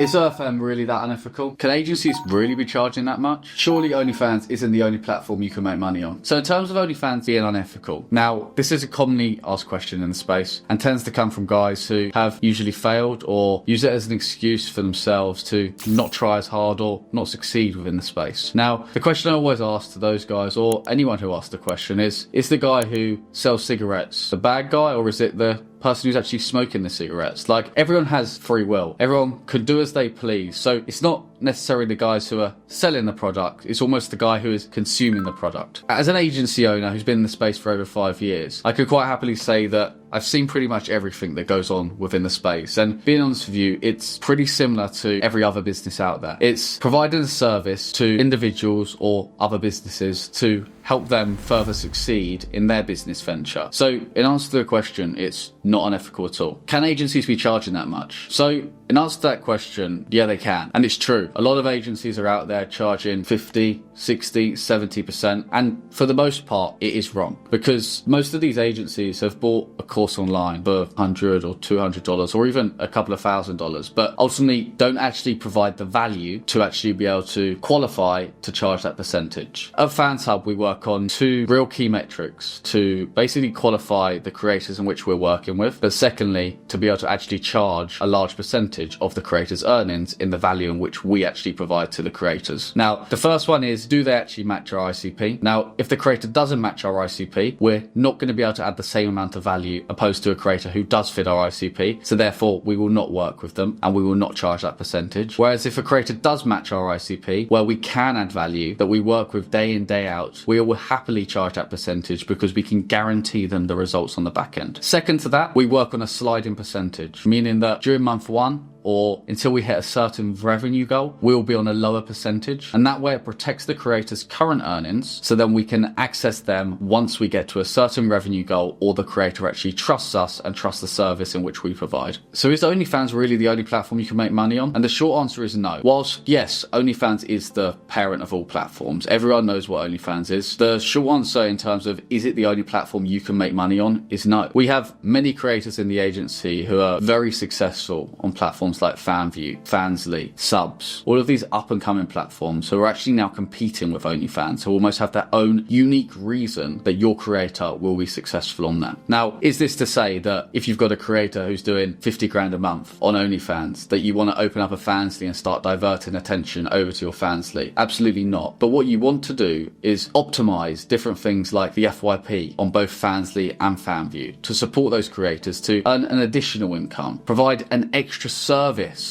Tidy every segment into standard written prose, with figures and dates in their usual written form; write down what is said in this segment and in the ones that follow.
Is OFM really that unethical? Can agencies really be charging that much? Surely OnlyFans isn't the only platform you can make money on. So in terms of OnlyFans being unethical, now this is a commonly asked question in the space and tends to come from guys who have usually failed or use it as an excuse for themselves to not try as hard or not succeed within the space. Now, the question I always ask to those guys or anyone who asks the question is the guy who sells cigarettes the bad guy, or is it the person who's actually smoking the cigarettes? Like, everyone has free will. Everyone can do as they please. So it's not necessarily the guys who are selling the product. It's almost the guy who is consuming the product. As an agency owner who's been in the space for over 5 years, I could quite happily say that I've seen pretty much everything that goes on within the space. And being honest with you, it's pretty similar to every other business out there. It's providing a service to individuals or other businesses to help them further succeed in their business venture. So in answer to the question, it's not unethical at all. Can agencies be charging that much? So in answer to that question, yeah, they can. And it's true. A lot of agencies are out there charging 50, 60, 70%. And for the most part, it is wrong, because most of these agencies have bought a course online for $100 or $200 or even a couple of $1,000, but ultimately don't actually provide the value to actually be able to qualify to charge that percentage. At FansHub, we work on 2 real key metrics to basically qualify the creators in which we're working with, but secondly, to be able to actually charge a large percentage of the creators' earnings in the value in which we actually provide to the creators. Now, the first one is, do they actually match our ICP? Now, if the creator doesn't match our ICP, we're not going to be able to add the same amount of value opposed to a creator who does fit our ICP. So therefore, we will not work with them and we will not charge that percentage. Whereas if a creator does match our ICP, where we can add value, that we work with day in, day out, we will happily charge that percentage because we can guarantee them the results on the back end. Second to that, we work on a sliding percentage, meaning that during month 1, or until we hit a certain revenue goal, we'll be on a lower percentage. And that way it protects the creator's current earnings, so then we can access them once we get to a certain revenue goal or the creator actually trusts us and trusts the service in which we provide. So is OnlyFans really the only platform you can make money on? And the short answer is no. Whilst, yes, OnlyFans is the parent of all platforms. Everyone knows what OnlyFans is. The short answer in terms of is it the only platform you can make money on is no. We have many creators in the agency who are very successful on platforms like FanView, Fansly, Subs, all of these up-and-coming platforms who are actually now competing with OnlyFans, who almost have their own unique reason that your creator will be successful on that. Now, is this to say that if you've got a creator who's doing 50 grand a month on OnlyFans, that you want to open up a Fansly and start diverting attention over to your Fansly? Absolutely not. But what you want to do is optimize different things like the FYP on both Fansly and FanView to support those creators to earn an additional income, provide an extra service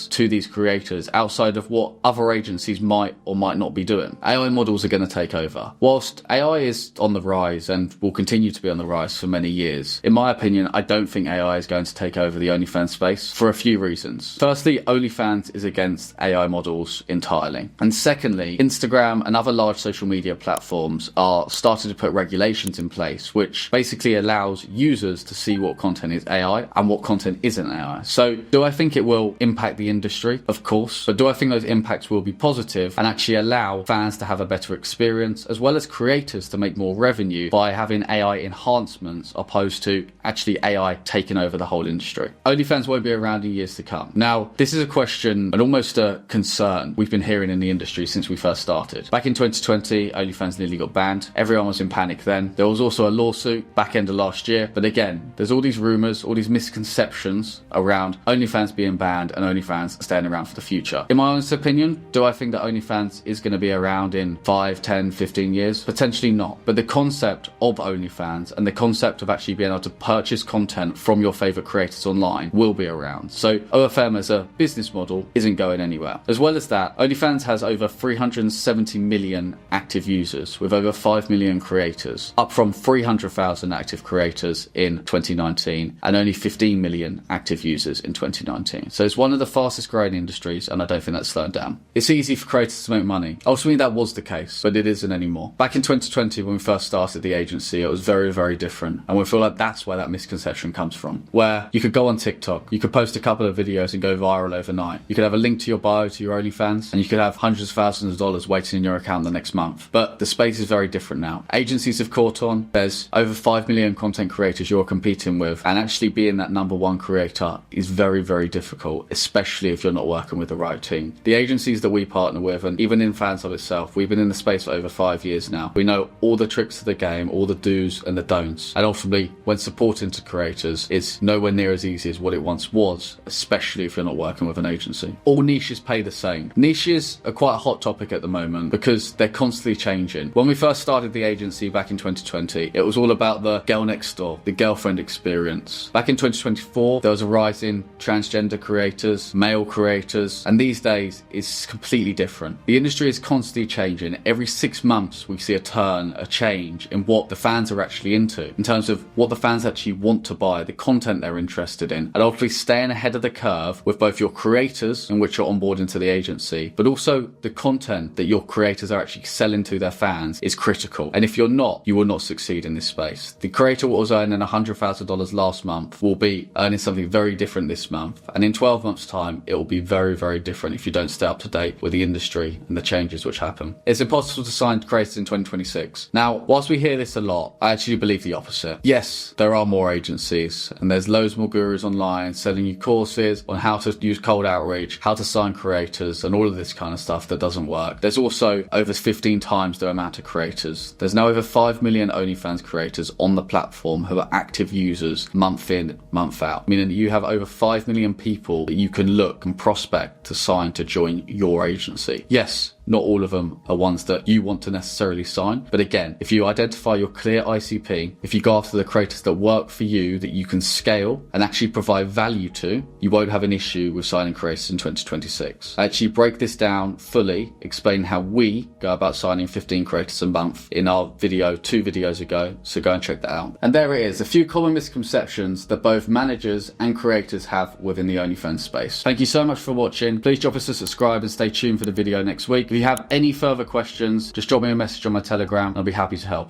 to these creators outside of what other agencies might or might not be doing. AI models are going to take over. Whilst AI is on the rise and will continue to be on the rise for many years, in my opinion, I don't think AI is going to take over the OnlyFans space for a few reasons. Firstly, OnlyFans is against AI models entirely. And secondly, Instagram and other large social media platforms are starting to put regulations in place, which basically allows users to see what content is AI and what content isn't AI. So do I think it will impact the industry? Of course. But do I think those impacts will be positive and actually allow fans to have a better experience, as well as creators to make more revenue by having AI enhancements opposed to actually AI taking over the whole industry? OnlyFans won't be around in years to come. Now, this is a question and almost a concern we've been hearing in the industry since we first started. Back in 2020, OnlyFans nearly got banned. Everyone was in panic then. There was also a lawsuit back end of last year. But again, there's all these rumors, all these misconceptions around OnlyFans being banned and OnlyFans staying around for the future. In my honest opinion, do I think that OnlyFans is going to be around in 5, 10, 15 years? Potentially not. But the concept of OnlyFans and the concept of actually being able to purchase content from your favorite creators online will be around. So OFM as a business model isn't going anywhere. As well as that, OnlyFans has over 370 million active users with over 5 million creators, up from 300,000 active creators in 2019 and only 15 million active users in 2019. So it's one of the fastest growing industries, and I don't think that's slowing down. It's easy for creators to make money. Ultimately, that was the case, but it isn't anymore. Back in 2020, when we first started the agency, it was very, very different. And we feel like that's where that misconception comes from, where you could go on TikTok, you could post a couple of videos and go viral overnight. You could have a link to your bio to your OnlyFans, and you could have hundreds of thousands of dollars waiting in your account the next month. But the space is very different now. Agencies have caught on. There's over 5 million content creators you're competing with, and actually being that number one creator is very, very difficult. especially if you're not working with the right team. The agencies that we partner with, and even in FansHub itself, we've been in the space for over 5 years now. We know all the tricks of the game, all the do's and the don'ts. And ultimately, when supporting to creators, it's nowhere near as easy as what it once was, especially if you're not working with an agency. All niches pay the same. Niches are quite a hot topic at the moment because they're constantly changing. When we first started the agency back in 2020, it was all about the girl next door, the girlfriend experience. Back in 2024, there was a rise in transgender creators, male creators, and these days it's completely different. The industry is constantly changing. Every 6 months we see a turn, a change in what the fans are actually into, in terms of what the fans actually want to buy, the content they're interested in, and ultimately staying ahead of the curve with both your creators, in which you're onboarding to the agency, but also the content that your creators are actually selling to their fans is critical. And if you're not, you will not succeed in this space. The creator what was earning $100,000 last month will be earning something very different this month, and in 12 months time it will be very, very different if you don't stay up to date with the industry and the changes which happen. It's impossible to sign creators in 2026. Now, whilst we hear this a lot, I actually believe the opposite. Yes, there are more agencies and there's loads more gurus online selling you courses on how to use cold outreach, how to sign creators, and all of this kind of stuff that doesn't work. There's also over 15 times the amount of creators. There's now over 5 million OnlyFans creators on the platform who are active users month in, month out, meaning that you have over 5 million people that you can look and prospect to sign to join your agency. Yes, not all of them are ones that you want to necessarily sign. But again, if you identify your clear ICP, if you go after the creators that work for you, that you can scale and actually provide value to, you won't have an issue with signing creators in 2026. I actually break this down fully, explain how we go about signing 15 creators a month in our video 2 videos ago, so go and check that out. And there it is, a few common misconceptions that both managers and creators have within the OnlyFans space. Thank you so much for watching. Please drop us a subscribe and stay tuned for the video next week. If you have any further questions, just drop me a message on my Telegram and I'll be happy to help.